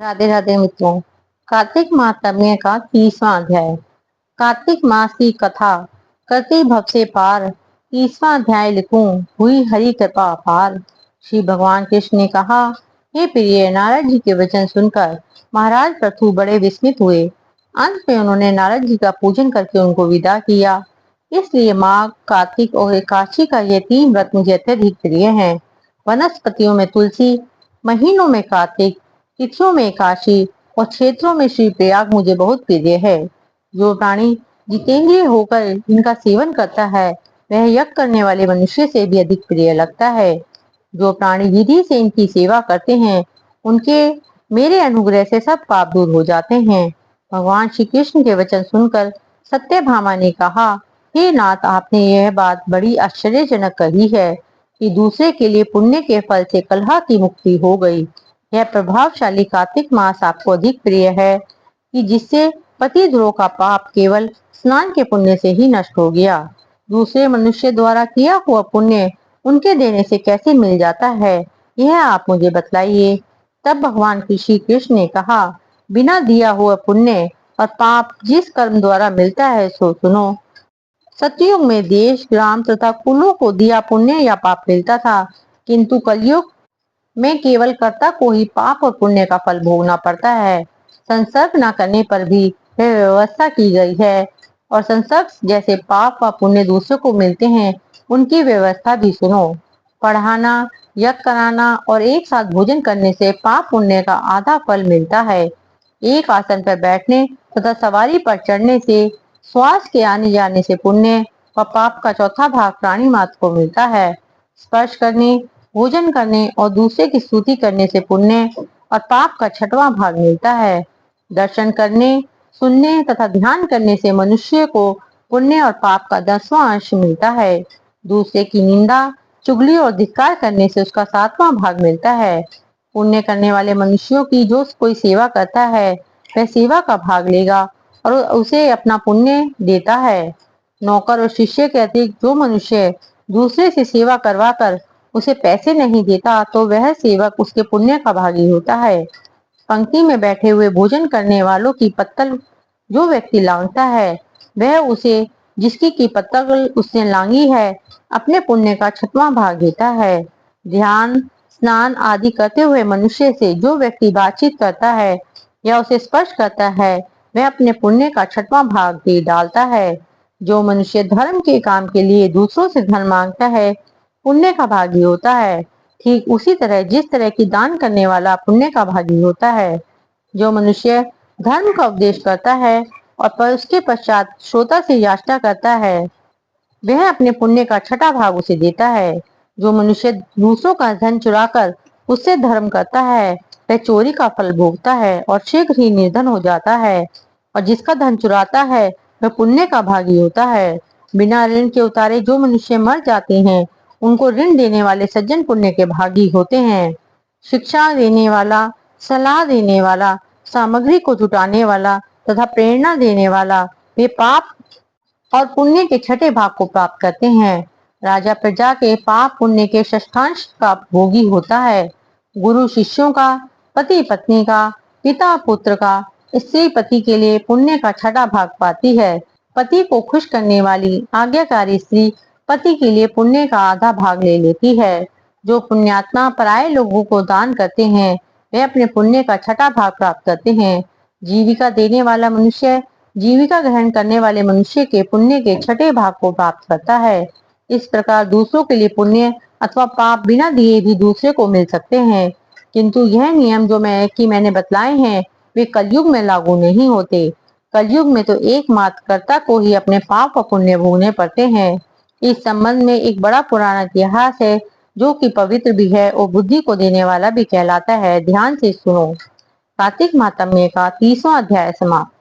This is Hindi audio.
राधे राधे मित्रों। कार्तिक महात्म्य का 30वां अध्याय। कार्तिक मास की कथा करते भव से पार, 30वां अध्याय लिखूं हुई हरि कृपा अपार। श्री भगवान कृष्ण ने कहा, हे प्रिय, नारद जी के वचन सुनकर महाराज पृथु बड़े विस्मित हुए। अंत में उन्होंने नारद जी का पूजन करके उनको विदा किया। इसलिए माघ, कार्तिक और एकादशी का ये 3 व्रत मुझे अत्यधिक प्रिय हैं। वनस्पतियों में तुलसी, महीनों में कार्तिक, तिथियों में एकादशी और क्षेत्रों में श्री प्रयाग मुझे बहुत प्रिय है। जो प्राणी जितेंद्रिय होकर इनका सेवन करता है, वह यज्ञ करने वाले मनुष्य से भी अधिक प्रिय लगता है। जो प्राणी विधि से इनकी सेवा करते हैं, उनके मेरे अनुग्रह से सब पाप दूर हो जाते हैं। भगवान श्री कृष्ण के वचन सुनकर सत्यभामा ने कहा, हे नाथ, आपने यह बात बड़ी आश्चर्यजनक कही है कि दूसरे के लिए पुण्य के फल से कलह की मुक्ति हो गई। यह प्रभावशाली कार्तिक मास आपको अधिक प्रिय है कि जिससे पतिद्रोह का पाप केवल स्नान के पुण्य से ही नष्ट हो गया। दूसरे मनुष्य द्वारा किया हुआ पुण्य उनके देने से कैसे मिल जाता है, यह आप मुझे बतलाइए। तब भगवान श्री कृष्ण ने कहा, बिना दिया हुआ पुण्य और पाप जिस कर्म द्वारा मिलता है सो सुनो। सतयुग में देश, ग्राम तथा कुलों को दिया पुण्य या पाप मिलता था, किंतु कलयुग में केवल कर्ता को ही पाप और पुण्य का फल भोगना पड़ता है। संसर्ग न करने पर भी यह व्यवस्था की गई है, और संसर्ग जैसे पाप व पुण्य दूसरों को मिलते हैं, उनकी व्यवस्था भी सुनो। पढ़ाना, यज्ञ कराना और एक साथ भोजन करने से पाप पुण्य का आधा फल मिलता है। एक आसन पर बैठने तथा सवारी पर चढ़ने से, श्वास के आने जाने से पुण्य व पाप का चौथा भाग प्राणी मात्र को मिलता है। स्पर्श करने, भोजन करने और दूसरे की स्तुति करने से पुण्य और पाप का 6वां भाग मिलता है। दर्शन करने, सुनने तथा ध्यान करने से मनुष्य को पुण्य और पाप का 10वां अंश मिलता है। दूसरे की निंदा, चुगली और धिक्कार करने से उसका 7वां भाग मिलता है। पुण्य करने वाले मनुष्यों की जो कोई सेवा करता है, वह सेवा का भाग लेगा और उसे अपना पुण्य देता है। नौकर और शिष्य के अतिरिक्त जो मनुष्य दूसरे से सेवा करवाकर उसे पैसे नहीं देता, तो वह सेवक उसके पुण्य का भागी होता है। पंक्ति में बैठे हुए भोजन करने वालों की पत्तल जो व्यक्ति लांघता है, वह उसे जिसकी की पत्तल उसने लांगी है, अपने पुण्य का 6वां भाग देता है। ध्यान, स्नान आदि करते हुए मनुष्य से जो व्यक्ति बातचीत करता है या उसे स्पर्श करता है, वह अपने पुण्य का 6वां भाग दे डालता है। जो मनुष्य धर्म के काम के लिए दूसरों से धन मांगता है, पुण्य का भागी होता है। ठीक उसी तरह जिस तरह की दान करने वाला पुण्य का भागी होता है। जो मनुष्य धर्म का उपदेश करता है और पर उसके पश्चात श्रोता से याचना करता है, वह अपने पुण्य का 6वां भाग उसे देता है। जो मनुष्य दूसरों का धन चुराकर उससे धर्म करता है, वह चोरी का फल भोगता है और शीघ्र ही निर्धन हो जाता है। और जिसका धन चुराता है, वह पुण्य का भागी होता है। बिना ऋण के उतारे जो मनुष्य मर जाते हैं, उनको ऋण देने वाले सज्जन पुण्य के भागी होते हैं। शिक्षा देने वाला, सलाह देने वाला, सामग्री को जुटाने वाला तथा प्रेरणा देने वाला, वे पाप और पुण्य के 6ठे भाग को प्राप्त करते हैं। राजा प्रजा के पाप पुण्य के षष्ठांश का भोगी होता है। गुरु शिष्यों का, पति पत्नी का, पिता पुत्र का, स्त्री पति के लिए पुण्य का 6ठा भाग पाती है। पति को खुश करने वाली आज्ञाकारी स्त्री पति के लिए पुण्य का आधा भाग ले लेती है। जो पुण्यात्मा पराये लोगों को दान करते हैं, वे अपने पुण्य का 6ठा भाग प्राप्त करते हैं। जीविका देने वाला मनुष्य जीविका ग्रहण करने वाले मनुष्य के पुण्य के 6ठे भाग को प्राप्त करता है। इस प्रकार दूसरों के लिए पुण्य अथवा पाप बिना दिए भी दूसरे को मिल सकते हैं, किंतु यह नियम जो मैंने बतलाए हैं, वे कलयुग में लागू नहीं होते। कलयुग में तो एकमात्र कर्ता को ही अपने पाप और पुण्य भोगने पड़ते हैं। इस संबंध में एक बड़ा पुराना इतिहास है, जो कि पवित्र भी है और बुद्धि को देने वाला भी कहलाता है। ध्यान से सुनो। कार्तिक महात्म्य का 30वां अध्याय समाप्त।